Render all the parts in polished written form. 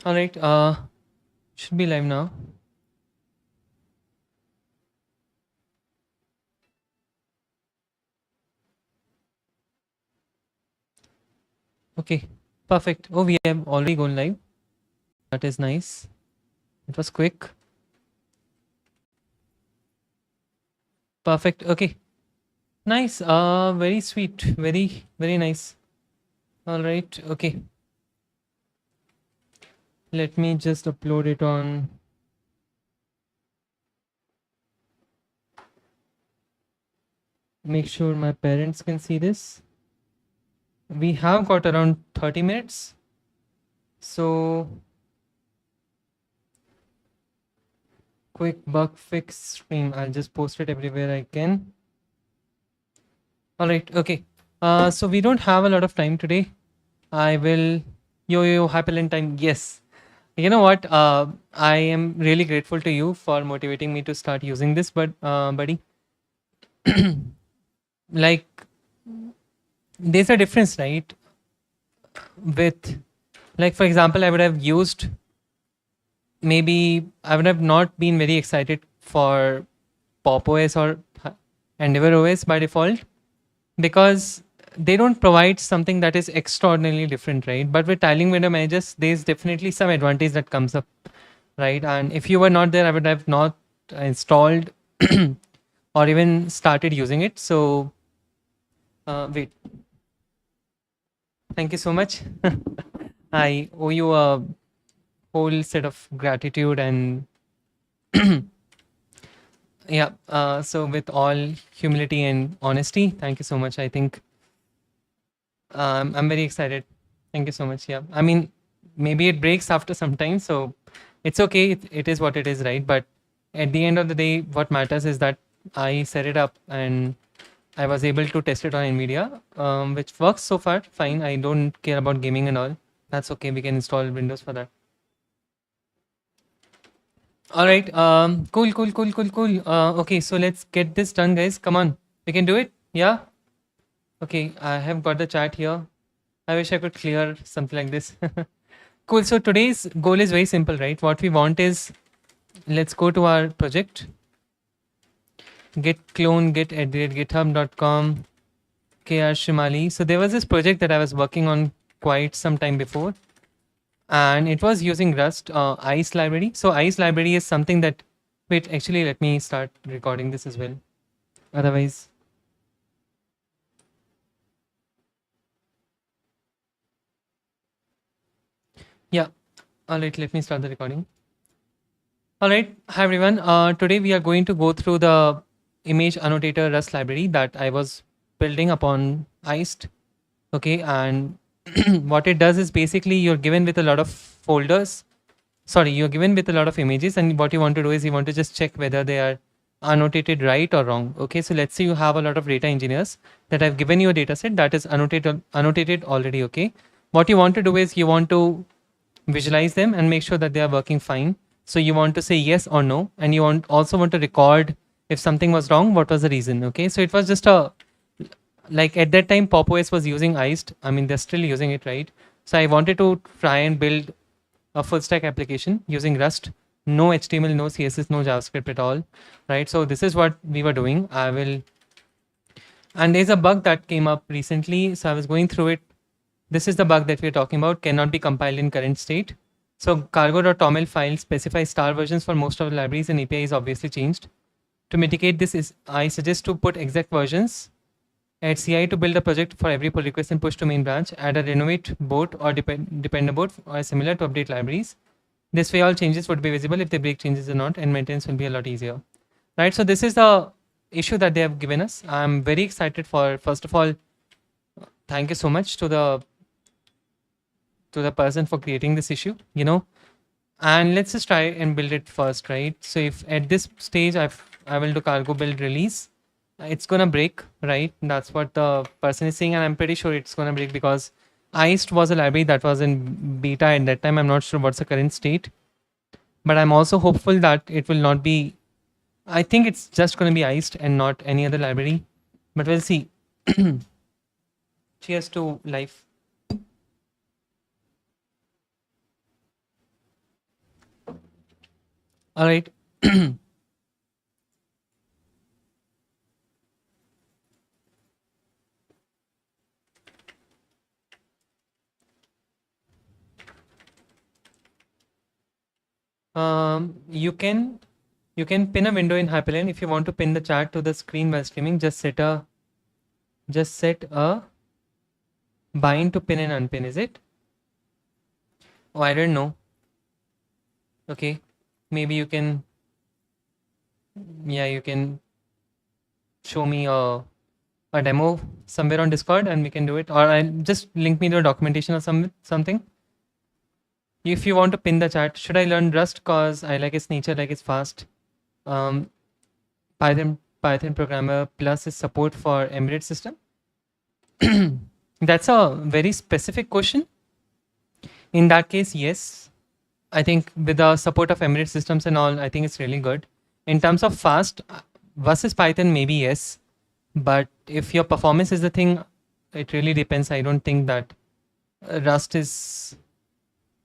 All right. Should be live now. Okay. Perfect. Oh, we have already gone live. That is nice. It was quick. Perfect. Okay. Nice. Very sweet. Very nice. All right. Okay. Let me just upload it on. Make sure my parents can see this. We have got around 30 minutes. So quick bug fix stream. I'll just post it everywhere I can. All right. Okay. So we don't have a lot of time today. I will. Yo, Hyperlink time. Yes. You know what? I am really grateful to you for motivating me to start using this, but buddy, like, there's a difference, right? With, like, for example, I would have used, maybe I would have not been very excited for Pop OS or Endeavor OS by default, because they don't provide something that is extraordinarily different, right? But with tiling window managers, there's definitely some advantage that comes up, right? And if you were not there, I would have not installed or even started using it. So wait, thank you so much. I owe you a whole set of gratitude. And yeah, so with all humility and honesty, thank you so much. I think I'm very excited. Thank you so much. Yeah, I mean, maybe it breaks after some time, so it's okay. It is what it is, right? But at the end of the day, what matters is that I set it up and I was able to test it on NVIDIA, which works so far fine. I don't care about gaming and all. That's okay. We can install Windows for that. All right. Cool. Okay, so let's get this done, guys. Come on, we can do it. Yeah. Okay, I have got the chat here. I wish I could clear something like this. Cool. So today's goal is very simple, right? What we want is, let's go to our project, git clone git at github.com kr shimali. So there was this project that I was working on quite some time before, and it was using Rust ice library. So ice library is something that, wait, actually let me start recording this as well, otherwise. Yeah. All right, let me start the recording. All right. Hi, everyone. Today we are going to go through the image annotator Rust library that I was building upon Iced. Okay. And what it does is, basically you're given with a lot of folders. Sorry, you're given with a lot of images. And what you want to do is you want to just check whether they are annotated right or wrong. Okay. So let's say you have a lot of data engineers that have given you a data set that is annotated already. Okay. What you want to do is you want to visualize them and make sure that they are working fine. So you want to say yes or no, and you also want to record if something was wrong, what was the reason. Okay, so it was just a, like, at that time Pop OS was using Iced. I mean, they're still using it, right? So I wanted to try and build a full stack application using Rust, no HTML, no CSS, no JavaScript at all, right? So this is what we were doing. And there's a bug that came up recently, so I was going through it. This is the bug that we're talking about, cannot be compiled in current state. So cargo.toml file specifies star versions for most of the libraries, and API is obviously changed. To mitigate this, I suggest to put exact versions. Add CI to build a project for every pull request and push to main branch. Add a renovate boat or depender boat or similar to update libraries. This way all changes would be visible if they break changes or not, and maintenance will be a lot easier. Right, so this is the issue that they have given us. I'm very excited for, first of all, thank you so much to the person for creating this issue, and let's just try and build it first, right? So if at this stage I will do cargo build release, it's gonna break, right? That's what the person is saying, and I'm pretty sure it's gonna break because Iced was a library that was in beta at that time. I'm not sure what's the current state, but I'm also hopeful that it will not be. I think it's just gonna be Iced and not any other library, but we'll see. Cheers to life. All right. You can pin a window in Hyperlane. If you want to pin the chat to the screen while streaming, just set a bind to pin and unpin. Is it? Oh, I don't know. Okay, maybe you can. Yeah, you can show me a demo somewhere on Discord, and we can do it. Or I'll just link me to a documentation or something. If you want to pin the chat, should I learn Rust? Cause I like its nature, like it's fast. Um, Python programmer plus is support for embedded system. That's a very specific question. In that case, yes. I think with the support of embedded systems and all, I think it's really good. In terms of fast versus Python, maybe yes. But if your performance is the thing, it really depends. I don't think that Rust is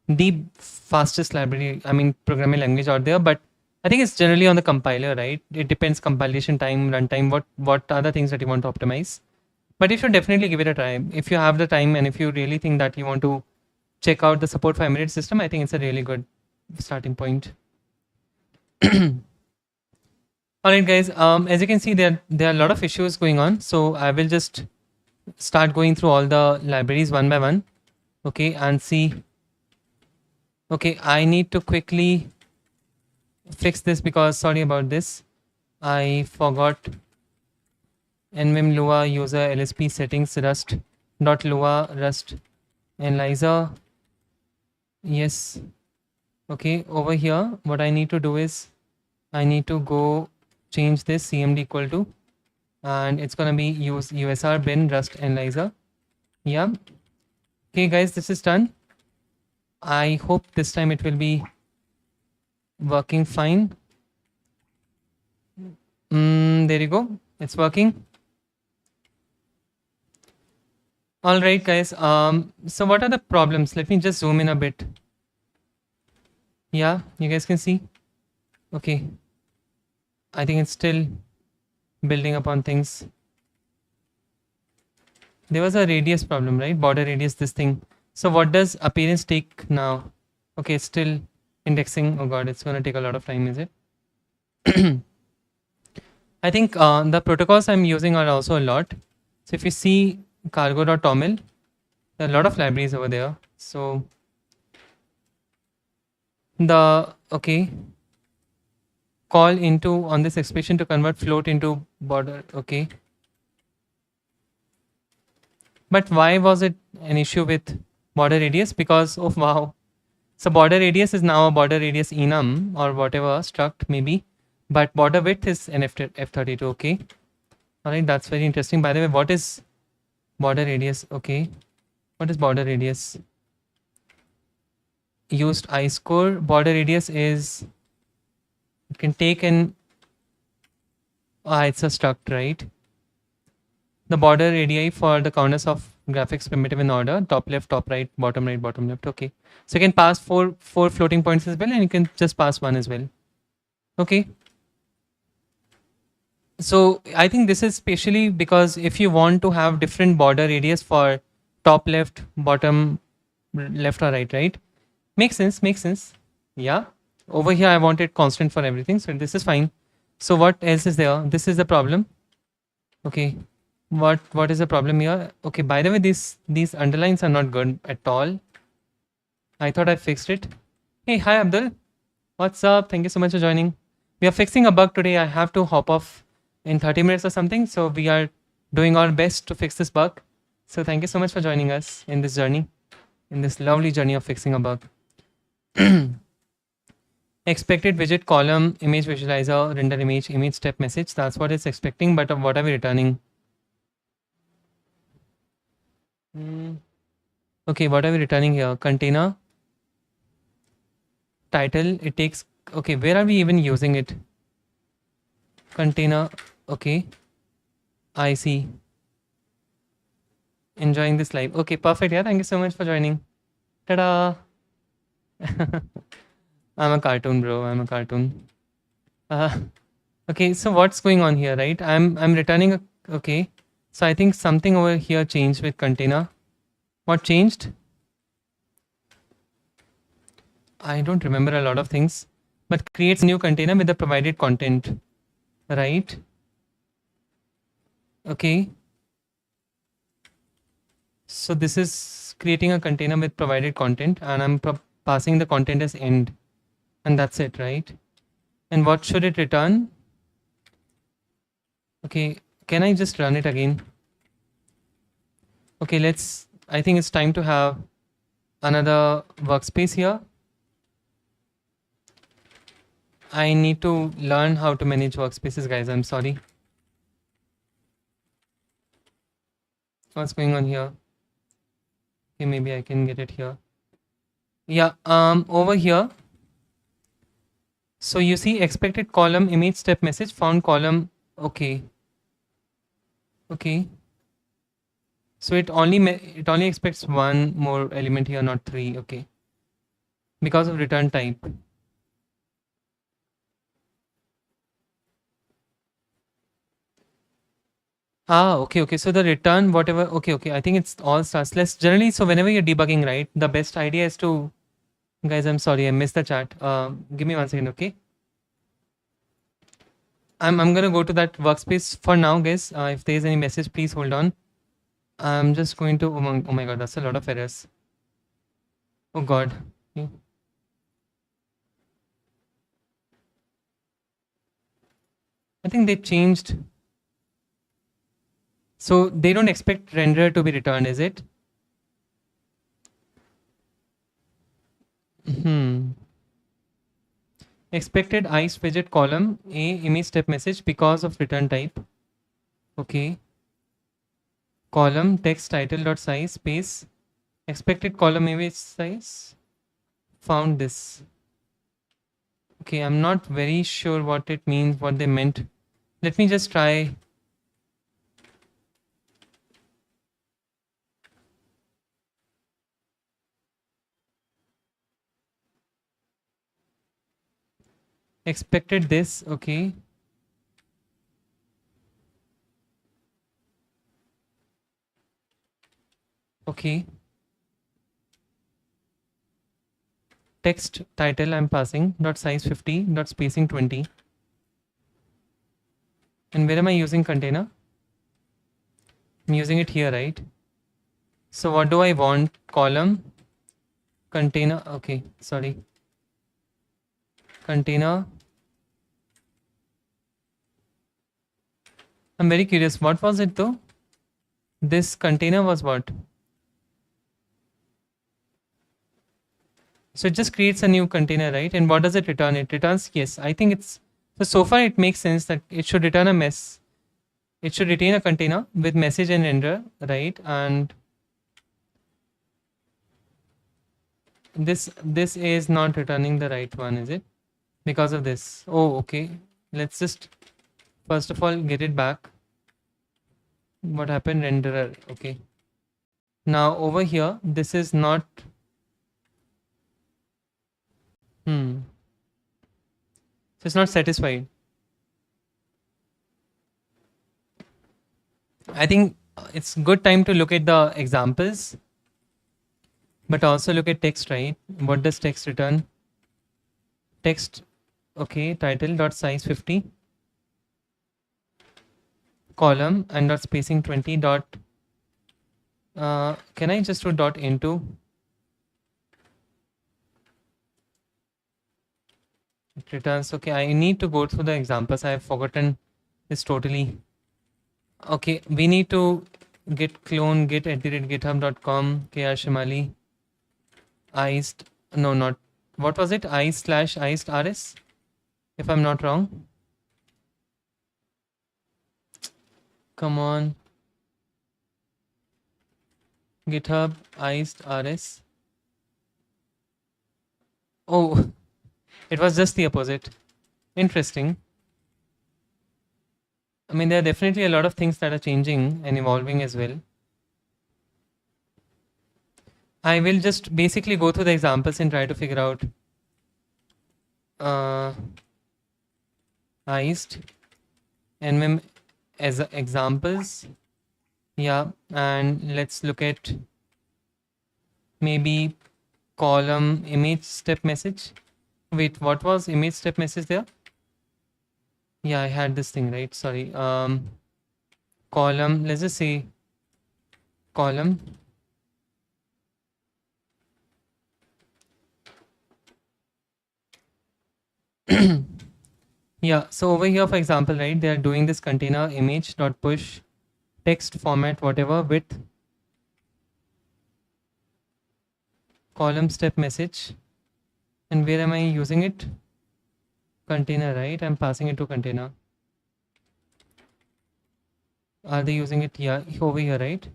the fastest library, I mean, programming language out there. But I think it's generally on the compiler, right? It depends compilation time, runtime, what are the things that you want to optimize. But you should definitely give it a try. If you have the time and if you really think that you want to check out the support for embedded system, I think it's a really good starting point. All right, guys. As you can see, there are a lot of issues going on. So I will just start going through all the libraries one by one. Okay, and see. Okay, I need to quickly fix this because sorry about this. I forgot NVim Lua user LSP settings rust dot Lua rust analyzer. Yes. Okay, over here, what I need to do is I need to go change this cmd equal to, and it's gonna be use usr bin rust analyzer. Yeah. Okay, guys, this is done. I hope this time it will be working fine. There you go. It's working. All right, guys. So what are the problems? Let me just zoom in a bit. Yeah, you guys can see. Okay. I think it's still building upon things. There was a radius problem, right? Border radius, this thing. So what does appearance take now? Okay, it's still indexing. Oh god, it's going to take a lot of time, is it? I think the protocols I'm using are also a lot. So if you see cargo.toml, there are a lot of libraries over there. So okay, call into on this expression to convert float into border. Okay. But why was it an issue with border radius? Because of wow. So border radius is now a border radius enum or whatever struct maybe, but border width is an F32. Okay. All right, that's very interesting. By the way, what is border radius? Okay. What is border radius? Used I-score. Border radius is, it can take an, it's a struct, right? The border radii for the counters of graphics primitive in order, top left, top right, bottom left. Okay. So you can pass four floating points as well, and you can just pass one as well. Okay. So I think this is especially because if you want to have different border radius for top left, bottom left or right? Makes sense. Yeah. Over here I wanted constant for everything, so this is fine. So what else is there? This is the problem. Okay. What is the problem here? Okay, by the way, these underlines are not good at all. I thought I fixed it. Hey, hi Abdul. What's up? Thank you so much for joining. We are fixing a bug today. I have to hop off in 30 minutes or something. So we are doing our best to fix this bug. So thank you so much for joining us in this journey, in this lovely journey of fixing a bug. Expected widget column, image visualizer, render image step message. That's what it's expecting, but what are we returning? Okay, what are we returning here? Container, title, it takes, okay, where are we even using it? Container, okay, I see. Enjoying this live. Okay, perfect. Yeah, thank you so much for joining. Ta-da! I'm a cartoon, bro. I'm a cartoon. Uh, okay, so what's going on here, right? I'm returning a okay. So I think something over here changed with container. What changed? I don't remember a lot of things, but creates a new container with the provided content, right? Okay. So this is creating a container with provided content, and I'm passing the content as end, and that's it, right? And what should it return? Okay, can I just run it again? Okay, I think it's time to have another workspace here. I need to learn how to manage workspaces, guys. I'm sorry. What's going on here? Okay, maybe I can get it here. Yeah, over here. So you see expected column image step message found column. Okay. Okay. So it only expects one more element here, not three. Okay. Because of return type. Ah, okay. So the return, whatever. Okay. I think it's all starts. Let's generally. So whenever you're debugging, right, the best idea is to, guys. I'm sorry, I missed the chat. Give me 1 second, okay? I'm gonna go to that workspace for now, guys. If there's any message, please hold on. I'm just going to. Oh my god, that's a lot of errors. Oh god. Okay. I think they changed. So they don't expect renderer to be returned, is it? Expected ice widget column a image step message because of return type. Okay. Column text title dot size space expected column image size found this. Okay, I'm not very sure what it means, what they meant. Let me just try. Expected this, okay. Okay. Text title I'm passing dot size 50 dot spacing 20. And where am I using container? I'm using it here, right? So what do I want? Column container. Okay, sorry. Container. I'm very curious. What was it though? This container was what? So it just creates a new container, right? And what does it return? It returns, yes, I think it's, so far it makes sense that it should return a mess. It should retain a container with message and render, right? And this is not returning the right one, is it? Because of this. Oh, okay. Let's just first of all get it back. What happened? Renderer. Okay. Now over here, this is not. So it's not satisfied. I think it's good time to look at the examples, but also look at text, right? What does text return? Text, okay, title dot size 50, column and dot spacing 20 dot. Can I just do dot into? It returns. Okay, I need to go through the examples. I have forgotten this totally. Okay, we need to git clone git @github.com kr shimali iced, no, not, what was it, iced rs, if I'm not wrong. Come on, github iced rs. Oh, it was just the opposite. Interesting. I mean, there are definitely a lot of things that are changing and evolving as well. I will just basically go through the examples and try to figure out uh, iced NVim as examples. Yeah, and let's look at maybe column image step message. Wait, what was image step message there? Yeah, I had this thing, right? Sorry. Column, let's just say column. Yeah, so over here, for example, right, they are doing this container image dot push text format whatever with column step message. And where am I using it? Container, right? I'm passing it to container. Are they using it? Yeah, over here, right?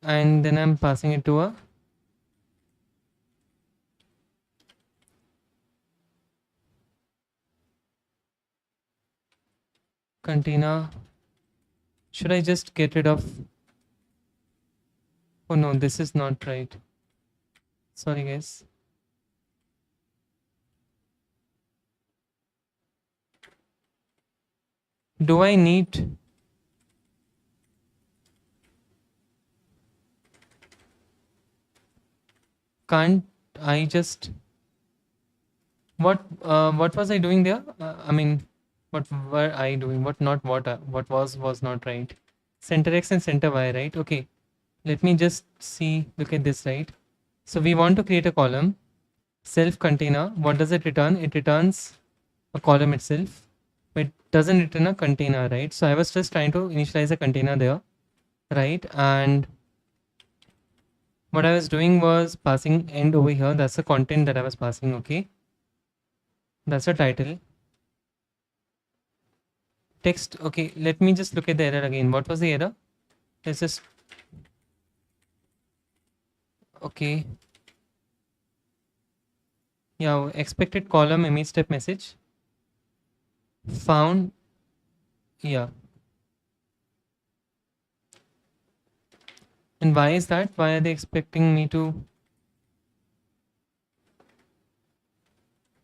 And then I'm passing it to a container. Should I just get rid of? Oh no, this is not right. Sorry, guys. Do I need? Can't I just? What was I doing there? I mean, what were I doing? What not? What was not right? Center X and center Y, right? Okay. Let me just see. Look at this, right? So we want to create a column. Self container. What does it return? It returns a column itself. But it doesn't return a container, right? So I was just trying to initialize a container there, right? And what I was doing was passing end over here. That's the content that I was passing. Okay. That's the title. Text. Okay, let me just look at the error again. What was the error? Let's just. Okay. Yeah, expected column image step message. Found. Yeah. And why is that? Why are they expecting me to?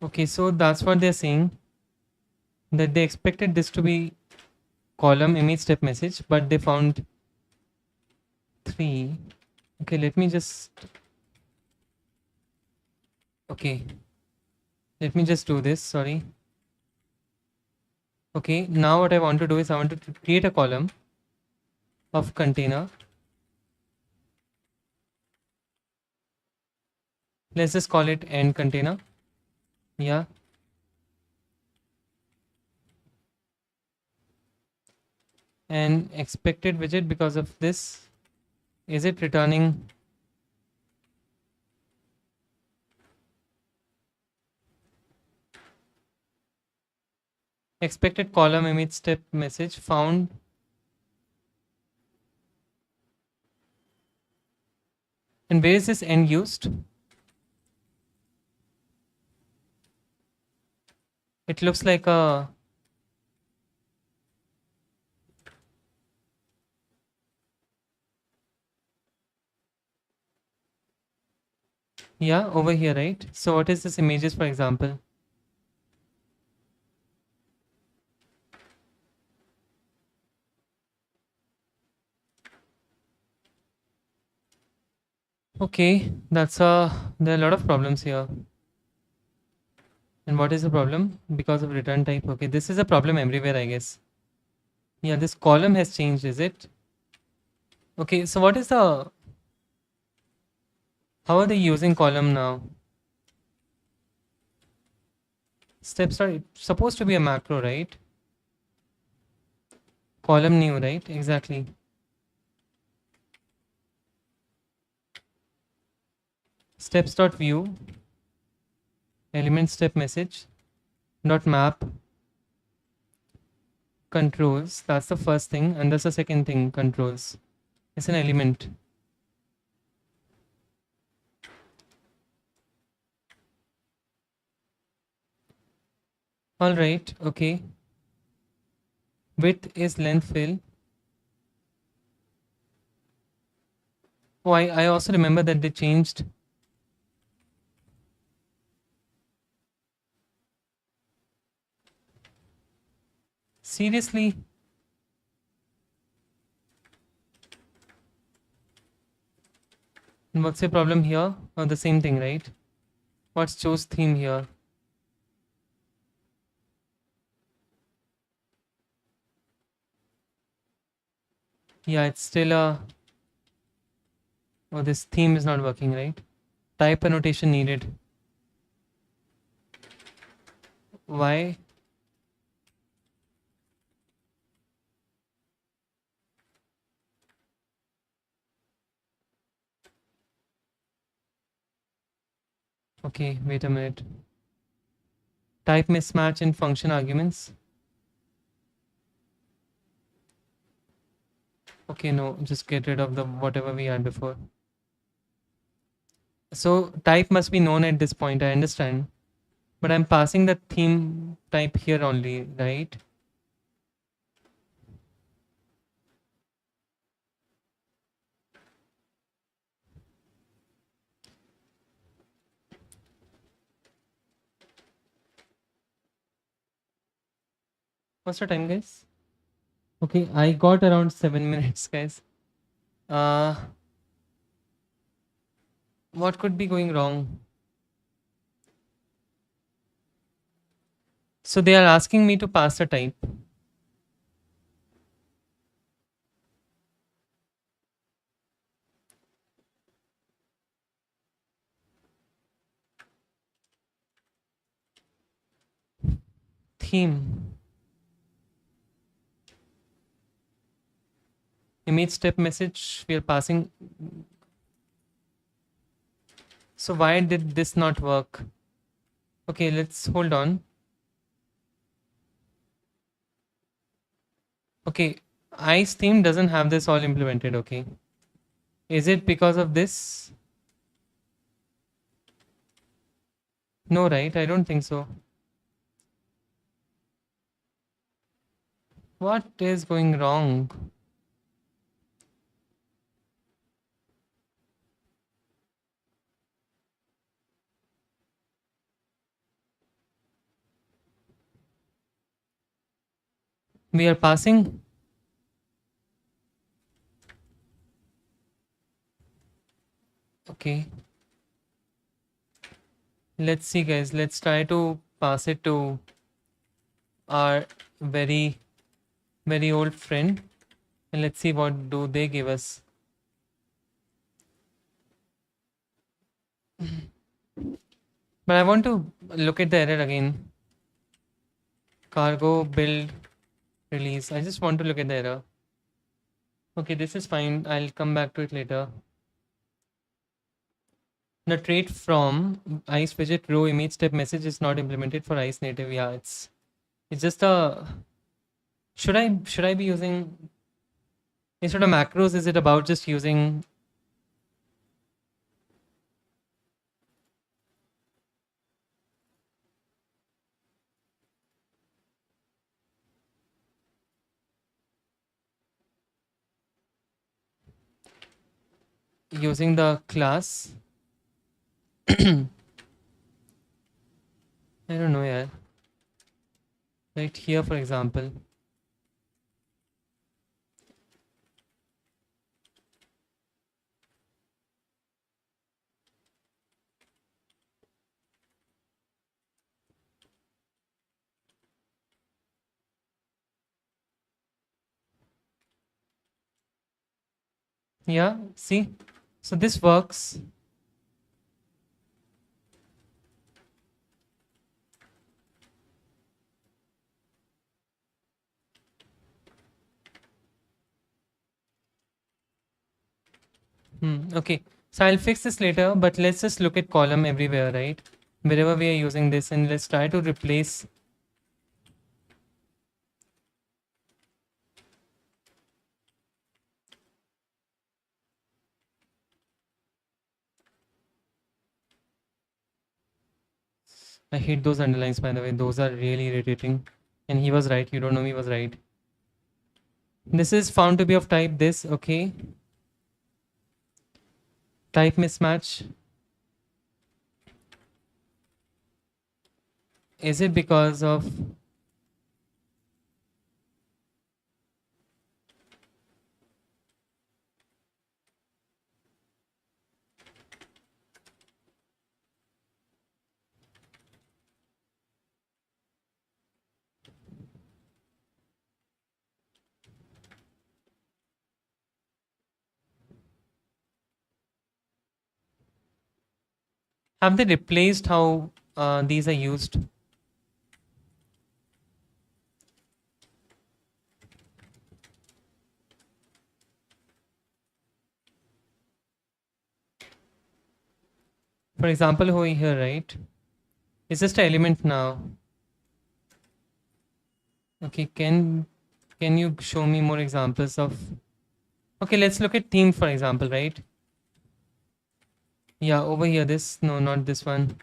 Okay, so that's what they're saying. That they expected this to be column image step message, but they found 3. Okay, let me just. Okay. Let me just do this. Sorry. Okay, now what I want to do is I want to create a column of container. Let's just call it end container. Yeah. And expected widget because of this. Is it returning? Expected column image step message found. And where is this end used? It looks like a. Yeah, over here, right? So what is this images, for example? Okay, there are a lot of problems here. And what is the problem? Because of return type. Okay, this is a problem everywhere, I guess. Yeah, this column has changed, is it? Okay, so what is the. How are they using column now? Steps are supposed to be a macro, right? Column new, right? Exactly. Steps.view element step message dot map controls. That's the first thing, and that's the second thing. Controls. It's an element. All right. Okay. Width is length fill. Oh, I also remember that they changed. Seriously? What's the problem here? Oh, the same thing, right? What's choose theme here? Yeah, it's still a. Oh, this theme is not working, right? Type annotation needed. Why? Okay, wait a minute. Type mismatch in function arguments. Okay, no, just get rid of the whatever we had before. So type must be known at this point, I understand. But I'm passing the theme type here only, right? What's the time, guys? Okay, I got around 7 minutes, guys. Uh, what could be going wrong? So they are asking me to pass a type. Theme. Image step message. We are passing. So why did this not work? Okay, let's hold on. Okay, ice theme doesn't have this all implemented. Okay, is it because of this? No, right? I don't think so. What is going wrong? We are passing. Okay, let's see, guys. Let's try to pass it to our very, very old friend, and let's see what do they give us. But I want to look at the error again. Cargo build release. I just want to look at the error. Okay, this is fine. I'll come back to it later. The trait from ice widget row image step message is not implemented for ice native. Yeah, it's just a. Should I be using instead of macros? Is it about just using? Using the class? I don't know, yeah. Right here, for example. Yeah, see? So this works. Okay, so I'll fix this later, but let's just look at column everywhere, right? Wherever we are using this, and let's try to replace. I hate those underlines, by the way. Those are really irritating. And he was right. You don't know he was right. This is found to be of type this. Okay. Type mismatch. Is it because of have they replaced how these are used? For example, over here, right? It's just an element now. Okay, can you show me more examples of? Okay, let's look at theme for example, right? Yeah, over here, this, no, not this one.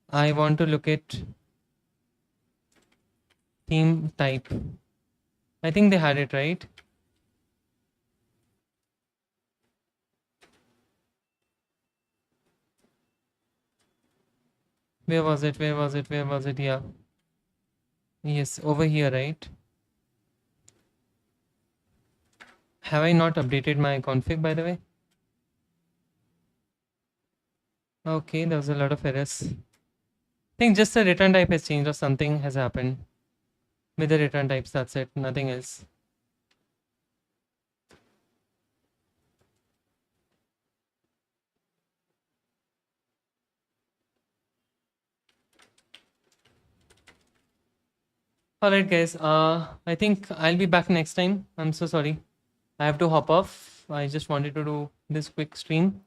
I want to look at theme type. I think they had it right. Where was it? Where was it? Where was it? Yeah. Yes, over here, right? Have I not updated my config, by the way? Okay, there was a lot of errors. I think just the return type has changed or something has happened with the return types. That's it. Nothing else. All right, guys. I think I'll be back next time. I'm so sorry. I have to hop off. I just wanted to do this quick stream.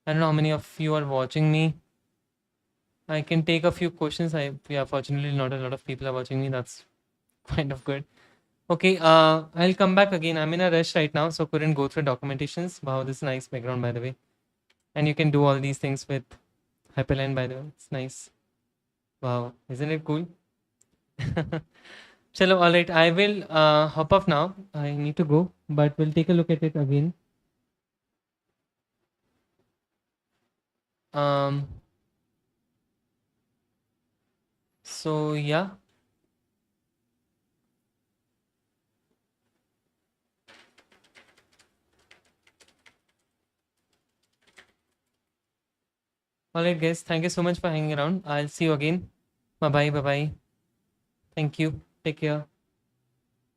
I don't know how many of you are watching me. I can take a few questions. Yeah, fortunately, not a lot of people are watching me. That's kind of good. Okay, I'll come back again. I'm in a rush right now, so couldn't go through documentations. Wow, this is nice background, by the way. And you can do all these things with Hyperline, by the way. It's nice. Wow, isn't it cool? Chalo, all right. I will hop off now. I need to go, but we'll take a look at it again. Um. So yeah. All right, guys. Thank you so much for hanging around. I'll see you again. Bye bye. Bye bye. Thank you. Take care.